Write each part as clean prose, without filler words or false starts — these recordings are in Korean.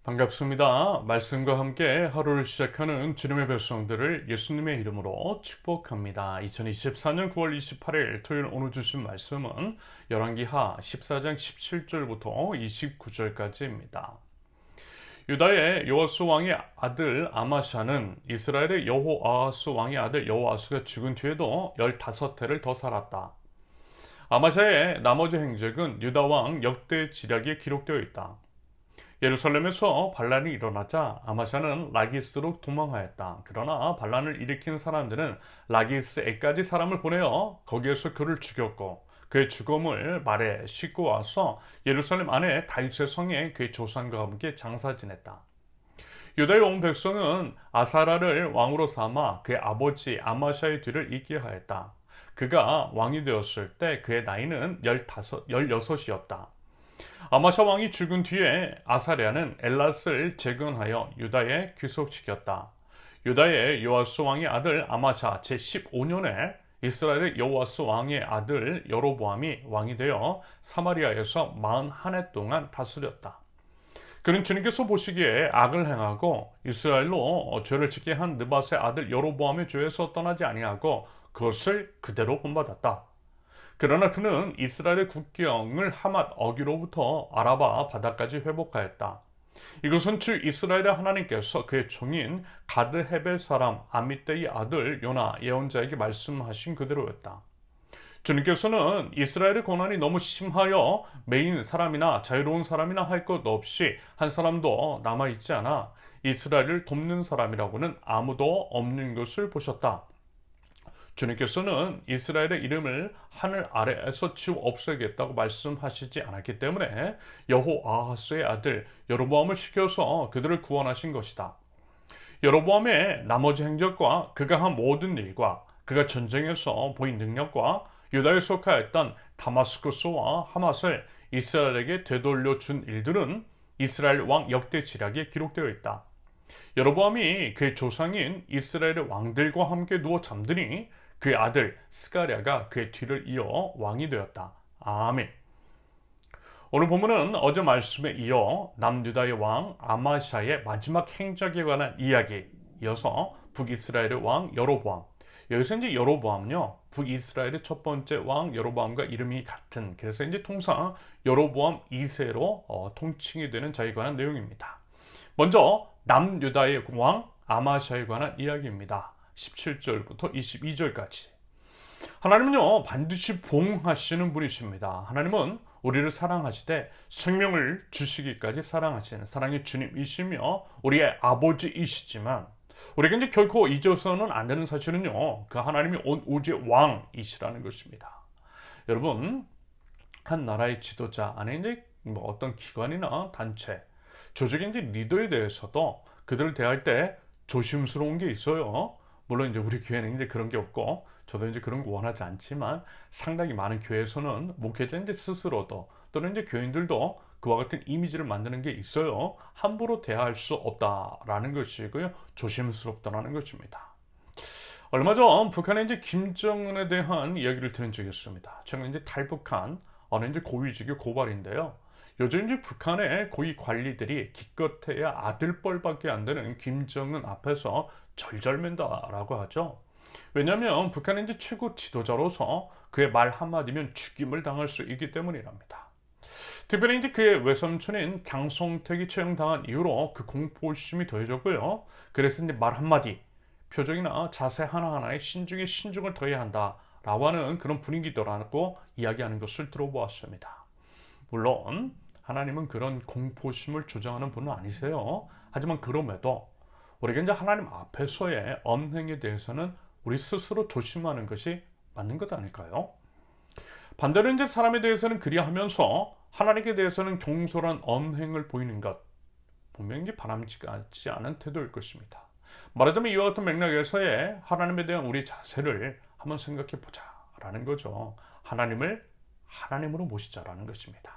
반갑습니다. 말씀과 함께 하루를 시작하는 주님의 백성들을 예수님의 이름으로 축복합니다. 2024년 9월 28일 토요일 오늘 주신 말씀은 열왕기하 14장 17절부터 29절까지입니다. 유다의 요아스 왕의 아들 아마샤는 이스라엘의 여호아하스 왕의 아들 여호아스가 죽은 뒤에도 15해를 더 살았다. 아마샤의 나머지 행적은 유다 왕 역대 지략에 기록되어 있다. 예루살렘에서 반란이 일어나자 아마샤는 라기스로 도망하였다. 그러나 반란을 일으킨 사람들은 라기스에까지 사람을 보내어 거기에서 그를 죽였고 그의 죽음을 말에 싣고 와서 예루살렘 안에 다윗의 성에 그의 조상과 함께 장사 지냈다. 유다의 온 백성은 아사라를 왕으로 삼아 그의 아버지 아마샤의 뒤를 잇게 하였다. 그가 왕이 되었을 때 그의 나이는 16이었다. 아마샤 왕이 죽은 뒤에 아사랴는 엘랏을 재건하여 유다에 귀속시켰다. 유다의 요아스 왕의 아들 아마샤 제15년에 이스라엘의 요아스 왕의 아들 여로보암이 왕이 되어 사마리아에서 41해 동안 다스렸다. 그는 주님께서 보시기에 악을 행하고 이스라엘로 죄를 짓게 한 느밧의 아들 여로보암의 죄에서 떠나지 아니하고 그것을 그대로 본받았다. 그러나 그는 이스라엘의 국경을 하맛 어기로부터 아라바 바다까지 회복하였다. 이것은 주 이스라엘의 하나님께서 그의 종인 가드 헤벨 사람 아미떼의 아들 요나 예언자에게 말씀하신 그대로였다. 주님께서는 이스라엘의 고난이 너무 심하여 매인 사람이나 자유로운 사람이나 할 것 없이 한 사람도 남아있지 않아 이스라엘을 돕는 사람이라고는 아무도 없는 것을 보셨다. 주님께서는 이스라엘의 이름을 하늘 아래에서 지워 없애겠다고 말씀하시지 않았기 때문에 여호아하스의 아들 여로보암을 시켜서 그들을 구원하신 것이다. 여로보암의 나머지 행적과 그가 한 모든 일과 그가 전쟁에서 보인 능력과 유다에 속하였던 다마스쿠스와 하맛을 이스라엘에게 되돌려 준 일들은 이스라엘 왕 역대 지략에 기록되어 있다. 여로보암이 그의 조상인 이스라엘의 왕들과 함께 누워 잠드니 그의 아들 스가랴가 그의 뒤를 이어 왕이 되었다. 아멘. 오늘 본문은 어제 말씀에 이어 남유다의 왕 아마샤의 마지막 행적에 관한 이야기 이어서 북이스라엘의 왕 여로보암. 여기서 이제 여로보암요, 북이스라엘의 첫 번째 왕 여로보암과 이름이 같은, 그래서 이제 통상 여로보암 2세로 통칭이 되는 자에 관한 내용입니다. 먼저 남유다의 왕 아마샤에 관한 이야기입니다. 17절부터 22절까지. 하나님은요, 반드시 보응하시는 분이십니다. 하나님은 우리를 사랑하시되 생명을 주시기까지 사랑하시는 사랑의 주님이시며 우리의 아버지이시지만 우리가 이제 결코 잊어서는 안 되는 사실은요, 그 하나님이 온 우주의 왕이시라는 것입니다. 여러분, 한 나라의 지도자 안에 이제 어떤 기관이나 단체, 조직의 이제 리더에 대해서도 그들을 대할 때 조심스러운 게 있어요. 물론 이제 우리 교회는 이제 그런 게 없고 저도 이제 그런 거 원하지 않지만 상당히 많은 교회에서는 목회자인데 스스로도 또는 이제 교인들도 그와 같은 이미지를 만드는 게 있어요. 함부로 대할 수 없다라는 것이고요. 조심스럽다라는 것입니다. 얼마 전 북한의 이제 김정은에 대한 이야기를 들은 적이 있습니다. 최근 이제 탈북한 어느 이제 고위직의 고발인데요. 요즘 이제 북한의 고위 관리들이 기껏해야 아들뻘밖에 안 되는 김정은 앞에서 절절맨다라고 하죠. 왜냐하면 북한의 이제 최고 지도자로서 그의 말 한마디면 죽임을 당할 수 있기 때문이랍니다. 특별히 이제 그의 외삼촌인 장성택이 처형당한 이후로 그 공포심이 더해졌고요. 그래서 이제 말 한마디, 표정이나 자세 하나하나에 신중에 신중을 더해야 한다라고 하는 그런 분위기더라고 이야기하는 것을 들어보았습니다. 물론 하나님은 그런 공포심을 조장하는 분은 아니세요. 하지만 그럼에도 우리가 이제 하나님 앞에서의 언행에 대해서는 우리 스스로 조심하는 것이 맞는 것 아닐까요? 반대로 이제 사람에 대해서는 그리하면서 하나님께 대해서는 경솔한 언행을 보이는 것, 분명히 이제 바람직하지 않은 태도일 것입니다. 말하자면 이와 같은 맥락에서의 하나님에 대한 우리 자세를 한번 생각해 보자라는 거죠. 하나님을 하나님으로 모시자라는 것입니다.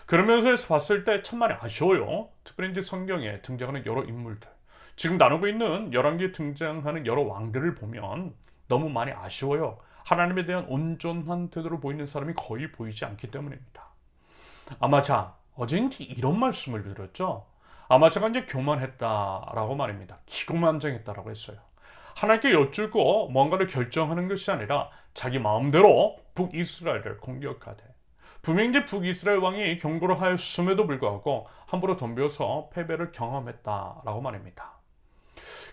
그런 면에서 봤을 때 참 많이 아쉬워요. 특별히 이제 성경에 등장하는 여러 인물들, 지금 나누고 있는 열왕기에 등장하는 여러 왕들을 보면 너무 많이 아쉬워요. 하나님에 대한 온전한 태도를 보이는 사람이 거의 보이지 않기 때문입니다. 아마 자, 어제 이런 말씀을 드렸죠. 아마 제가 이제 교만했다라고 말입니다. 기고만장했다라고 했어요. 하나님께 여쭙고 뭔가를 결정하는 것이 아니라 자기 마음대로 북이스라엘을 공격하되, 분명히 이제 북이스라엘 왕이 경고를 하였음에도 불구하고 함부로 덤벼서 패배를 경험했다라고 말입니다.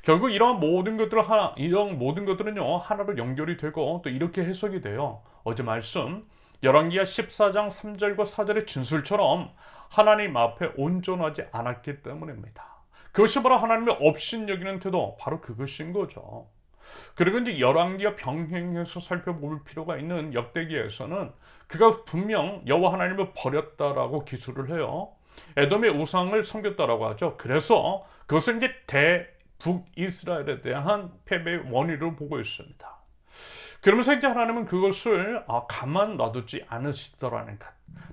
결국 이런 모든 것들은요, 하나로 연결이 되고 또 이렇게 해석이 돼요. 어제 말씀 열왕기하 14장 3절과 4절의 진술처럼 하나님 앞에 온전하지 않았기 때문입니다. 그것이 바로 하나님의 업신여기는 태도, 바로 그것인 거죠. 그리고 이제 열왕기와 병행해서 살펴볼 필요가 있는 역대기에서는 그가 분명 여호와 하나님을 버렸다라고 기술을 해요. 에돔의 우상을 섬겼다라고 하죠. 그래서 그것을 이제 북이스라엘에 대한 패배의 원인으로 보고 있습니다. 그러면서 이제 하나님은 그것을 가만 놔두지 않으시더라는 것.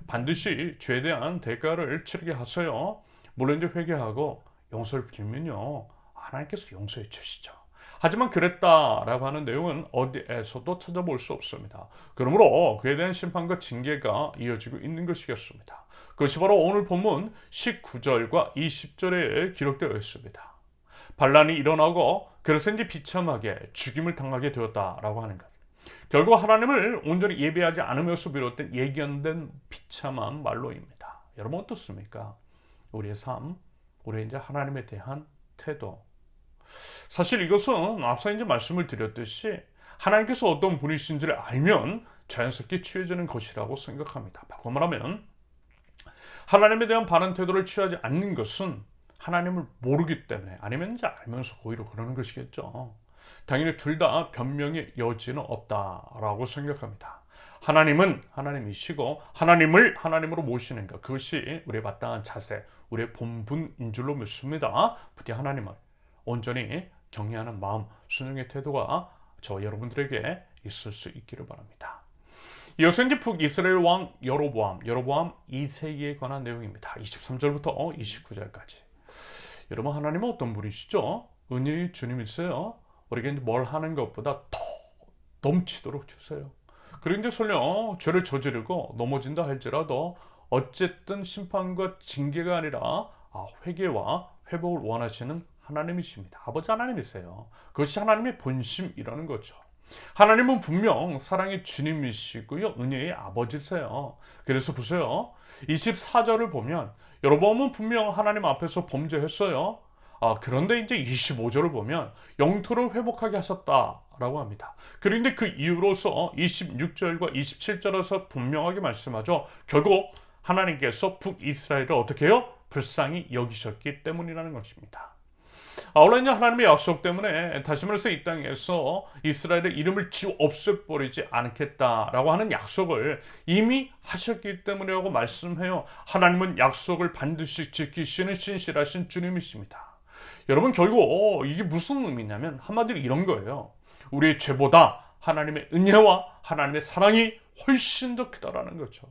반드시 죄에 대한 대가를 치르게 하세요. 물론 이제 회개하고 용서를 빌면요, 하나님께서 용서해 주시죠. 하지만 그랬다라고 하는 내용은 어디에서도 찾아볼 수 없습니다. 그러므로 그에 대한 심판과 징계가 이어지고 있는 것이겠습니다. 그것이 바로 오늘 본문 19절과 20절에 기록되어 있습니다. 반란이 일어나고 그래서 이제 비참하게 죽임을 당하게 되었다라고 하는 것. 결국 하나님을 온전히 예배하지 않으면서 비롯된 예견된 비참한 말로입니다. 여러분 어떻습니까? 우리의 삶, 우리의 이제 하나님에 대한 태도. 사실 이것은 앞서 이제 말씀을 드렸듯이 하나님께서 어떤 분이신지를 알면 자연스럽게 취해지는 것이라고 생각합니다. 바꿔 말하면 하나님에 대한 바른 태도를 취하지 않는 것은 하나님을 모르기 때문에, 아니면 이제 알면서 오히려 그러는 것이겠죠. 당연히 둘 다 변명의 여지는 없다라고 생각합니다. 하나님은 하나님이시고 하나님을 하나님으로 모시는 것, 그것이 우리의 마땅한 자세, 우리의 본분인 줄로 믿습니다. 부디 하나님을 온전히 경외하는 마음, 순종의 태도가 저 여러분들에게 있을 수 있기를 바랍니다. 이어서 이제 북이스라엘 왕 여로보암 2세에 관한 내용입니다. 23절부터 29절까지. 여러분, 하나님은 어떤 분이시죠? 은혜의 주님이세요. 우리가 이제 뭘 하는 것보다 더 넘치도록 주세요. 그리고 이제 설령 죄를 저지르고 넘어진다 할지라도 어쨌든 심판과 징계가 아니라 회개와 회복을 원하시는 하나님이십니다. 아버지 하나님이세요. 그것이 하나님의 본심이라는 거죠. 하나님은 분명 사랑의 주님이시고요, 은혜의 아버지세요. 그래서 보세요, 24절을 보면 여로보암은 분명 하나님 앞에서 범죄했어요. 그런데 이제 25절을 보면 영토를 회복하게 하셨다라고 합니다. 그런데 그 이유로서 26절과 27절에서 분명하게 말씀하죠. 결국 하나님께서 북이스라엘을 어떻게 해요? 불쌍히 여기셨기 때문이라는 것입니다. 아울러 이제 하나님의 약속 때문에 다시 말해서 이 땅에서 이스라엘의 이름을 지워 없애버리지 않겠다라고 하는 약속을 이미 하셨기 때문이라고 말씀해요. 하나님은 약속을 반드시 지키시는 신실하신 주님이십니다. 여러분, 결국 이게 무슨 의미냐면 한마디로 이런 거예요. 우리의 죄보다 하나님의 은혜와 하나님의 사랑이 훨씬 더 크다라는 거죠.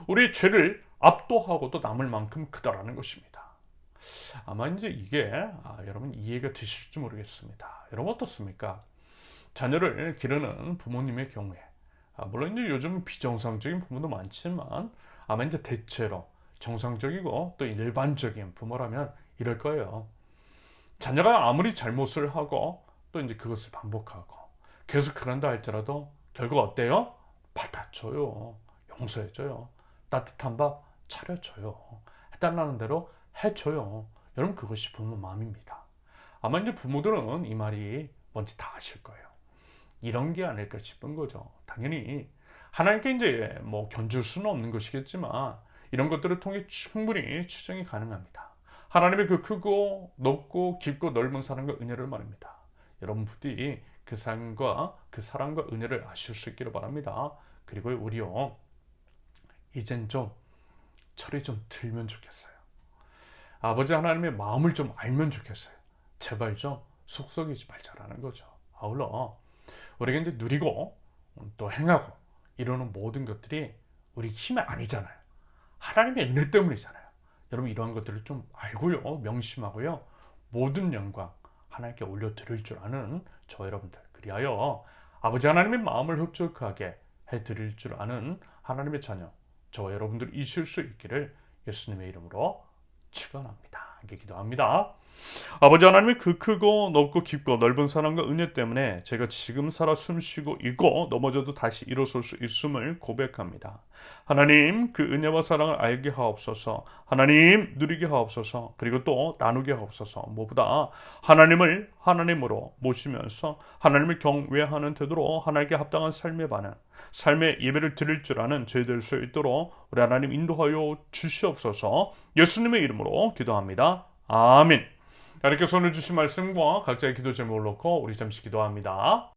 우리의 죄를 압도하고도 남을 만큼 크다라는 것입니다. 아마 이제 이게 여러분 이해가 되실지 모르겠습니다. 여러분 어떻습니까? 자녀를 기르는 부모님의 경우에, 물론 이제 요즘 비정상적인 부모도 많지만 아마 이제 대체로 정상적이고 또 일반적인 부모라면 이럴 거예요. 자녀가 아무리 잘못을 하고 또 이제 그것을 반복하고 계속 그런다 할지라도 결국 어때요? 받아줘요. 용서해줘요. 따뜻한 밥 차려줘요. 해달라는 대로 해줘요. 여러분, 그것이 부모 마음입니다. 아마 이제 부모들은 이 말이 뭔지 다 아실 거예요. 이런 게 아닐까 싶은 거죠. 당연히 하나님께 이제 뭐 견줄 수는 없는 것이겠지만 이런 것들을 통해 충분히 추정이 가능합니다. 하나님의 그 크고 높고 깊고 넓은 사랑과 은혜를 말입니다. 여러분 부디 그 사랑과 은혜를 아실 수 있기를 바랍니다. 그리고 우리요, 이젠 좀 철이 좀 들면 좋겠어요. 아버지 하나님의 마음을 좀 알면 좋겠어요. 제발 좀 속썩이지 말자라는 거죠. 아울러 우리가 이제 누리고 또 행하고 이러는 모든 것들이 우리 힘이 아니잖아요. 하나님의 은혜 때문이잖아요. 여러분, 이러한 것들을 좀 알고요, 명심하고요, 모든 영광 하나님께 올려드릴 줄 아는 저 여러분들, 그리하여 아버지 하나님의 마음을 흡족하게 해드릴 줄 아는 하나님의 자녀, 저 여러분들 이실 수 있기를 예수님의 이름으로 축원합니다. 함께 기도합니다. 아버지 하나님의 그 크고 넓고 깊고 넓은 사랑과 은혜 때문에 제가 지금 살아 숨쉬고 있고 넘어져도 다시 일어설 수 있음을 고백합니다. 하나님 그 은혜와 사랑을 알게 하옵소서. 하나님 누리게 하옵소서. 그리고 또 나누게 하옵소서. 무엇보다 하나님을 하나님으로 모시면서 하나님을 경외하는 태도로 하나님께 합당한 삶에 반응, 삶의 예배를 드릴 줄 아는 저희 될 수 있도록 우리 하나님 인도하여 주시옵소서. 예수님의 이름으로 기도합니다. 아멘. 하나님께 손을 주신 말씀과 각자의 기도 제목을 놓고 우리 잠시 기도합니다.